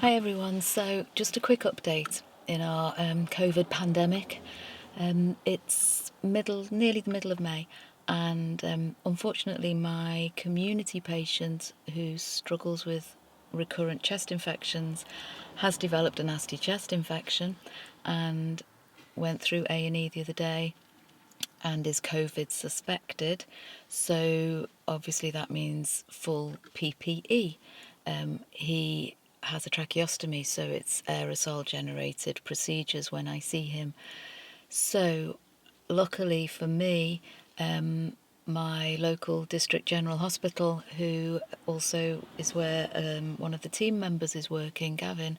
Hi everyone, so just a quick update in our COVID pandemic. It's nearly the middle of May, and unfortunately my community patient who struggles with recurrent chest infections has developed a nasty chest infection and went through A&E the other day and is COVID suspected. So obviously that means full PPE. He has a tracheostomy, so it's aerosol generated procedures when I see him. So luckily for me, my local district general hospital, who also is where one of the team members is working, Gavin,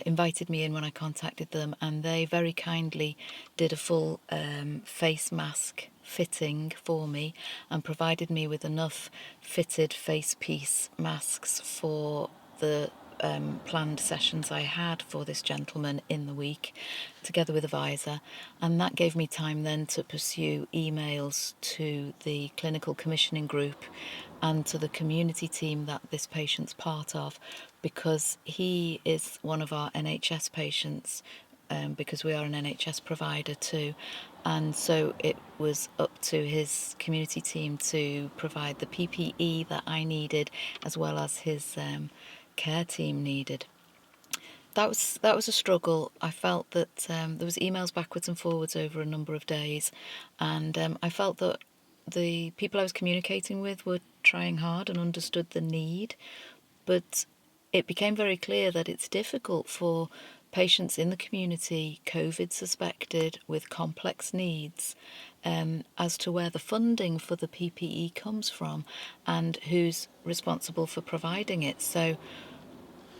invited me in when I contacted them, and they very kindly did a full face mask fitting for me and provided me with enough fitted face piece masks for the planned sessions I had for this gentleman in the week, together with a visor. And that gave me time then to pursue emails to the clinical commissioning group and to the community team that this patient's part of, because he is one of our NHS patients, because we are an NHS provider too. And so it was up to his community team to provide the PPE that I needed, as well as his care team needed. That was a struggle. I felt that there was emails backwards and forwards over a number of days, and I felt that the people I was communicating with were trying hard and understood the need, but it became very clear that it's difficult for patients in the community, COVID suspected, with complex needs, as to where the funding for the PPE comes from and who's responsible for providing it. So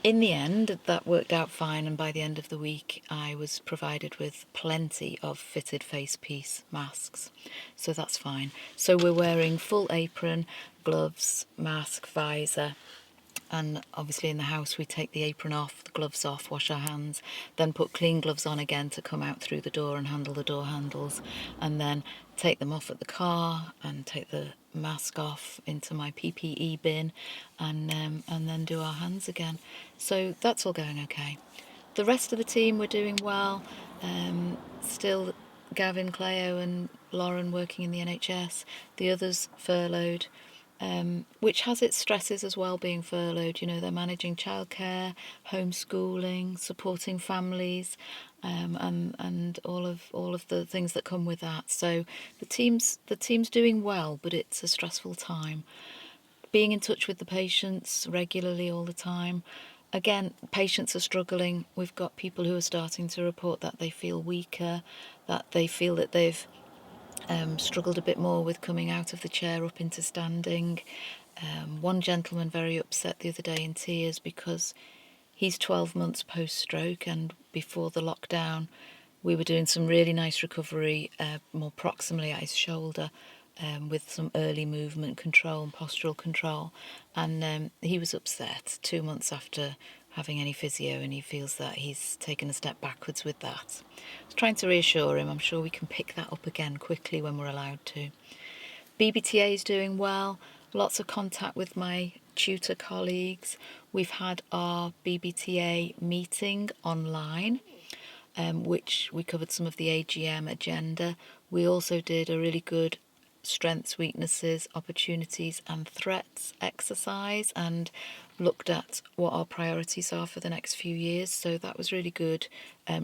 in the end, that worked out fine, and by the end of the week, I was provided with plenty of fitted face piece masks. So that's fine. So we're wearing full apron, gloves, mask, visor, and obviously in the house we take the apron off, the gloves off, wash our hands, then put clean gloves on again to come out through the door and handle the door handles, and then take them off at the car and take the mask off into my PPE bin, and then do our hands again. So that's all going okay. The rest of the team were doing well. Still Gavin, Cleo and Lauren working in the NHS, the others furloughed, which has its stresses as well, being furloughed. You know, they're managing childcare, homeschooling, supporting families, and all of the things that come with that. So the team's doing well, but it's a stressful time. Being in touch with the patients regularly all the time. Again, patients are struggling. We've got people who are starting to report that they feel weaker, that they feel that they've struggled a bit more with coming out of the chair up into standing. One gentleman very upset the other day in tears because he's 12 months post-stroke, and before the lockdown we were doing some really nice recovery more proximally at his shoulder, with some early movement control and postural control, and he was upset 2 months after having any physio, and he feels that he's taken a step backwards with that. I was trying to reassure him, I'm sure we can pick that up again quickly when we're allowed to. BBTA is doing well, lots of contact with my tutor colleagues. We've had our BBTA meeting online, which we covered some of the AGM agenda. We also did a really good strengths, weaknesses, opportunities and threats exercise, and looked at what our priorities are for the next few years. So that was really good,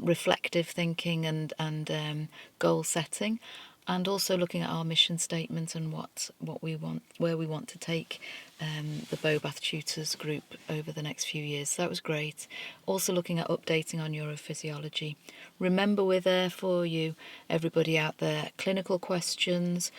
reflective thinking and goal setting, and also looking at our mission statement and what we want, where we want to take the Bobath Tutors group over the next few years. So that was great. Also looking at updating on neurophysiology. Remember, we're there for you, everybody out there. Clinical questions,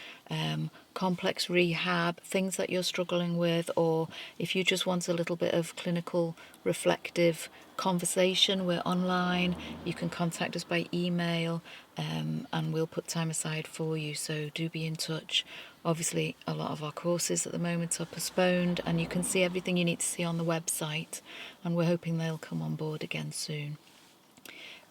complex rehab, things that you're struggling with, or if you just want a little bit of clinical reflective conversation, we're online. You can contact us by email, and we'll put time aside for you, so do be in touch. Obviously a lot of our courses at the moment are postponed, and you can see everything you need to see on the website, and we're hoping they'll come on board again soon.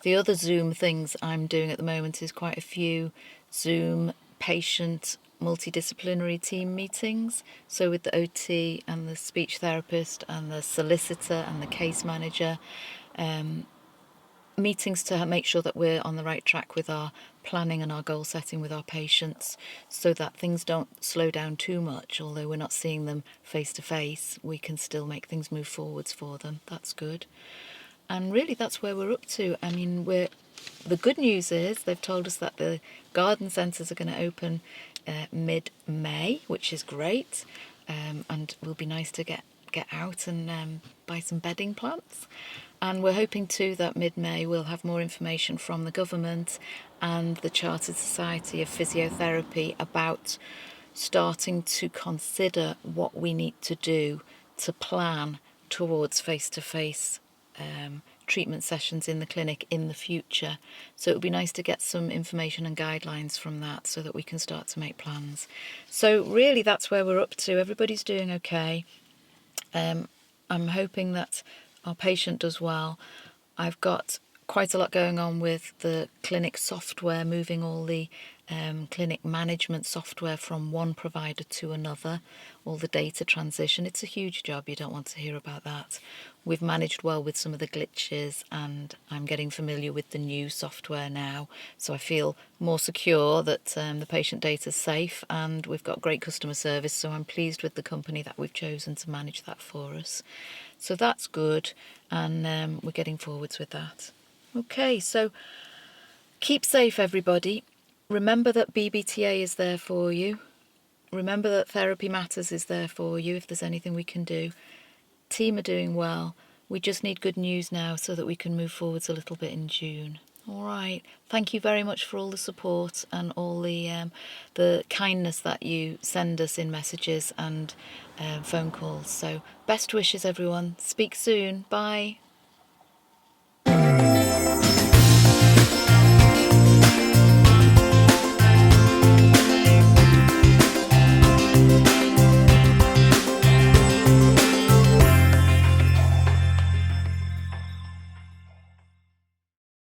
The other Zoom things I'm doing at the moment is quite a few Zoom patient multidisciplinary team meetings, so with the OT and the speech therapist and the solicitor and the case manager, meetings to make sure that we're on the right track with our planning and our goal setting with our patients, so that things don't slow down too much. Although we're not seeing them face to face, we can still make things move forwards for them. That's good. And really, that's where we're up to. I mean, the good news is they've told us that the garden centres are going to open mid-May, which is great, and will be nice to get out and buy some bedding plants. And we're hoping too that mid-May we'll have more information from the government and the Chartered Society of Physiotherapy about starting to consider what we need to do to plan towards face-to-face treatment sessions in the clinic in the future. So it would be nice to get some information and guidelines from that so that we can start to make plans. So really that's where we're up to. Everybody's doing okay. I'm hoping that our patient does well. I've got quite a lot going on with the clinic software, moving all the clinic management software from one provider to another, all the data transition. It's a huge job, you don't want to hear about that. We've managed well with some of the glitches, and I'm getting familiar with the new software now, so I feel more secure that the patient data is safe, and we've got great customer service, so I'm pleased with the company that we've chosen to manage that for us. So that's good, and we're getting forwards with that. Okay, so keep safe, everybody. Remember that BBTA is there for you. Remember that Therapy Matters is there for you if there's anything we can do. Team are doing well. We just need good news now so that we can move forwards a little bit in June. All right. Thank you very much for all the support and all the kindness that you send us in messages and phone calls. So best wishes, everyone. Speak soon. Bye.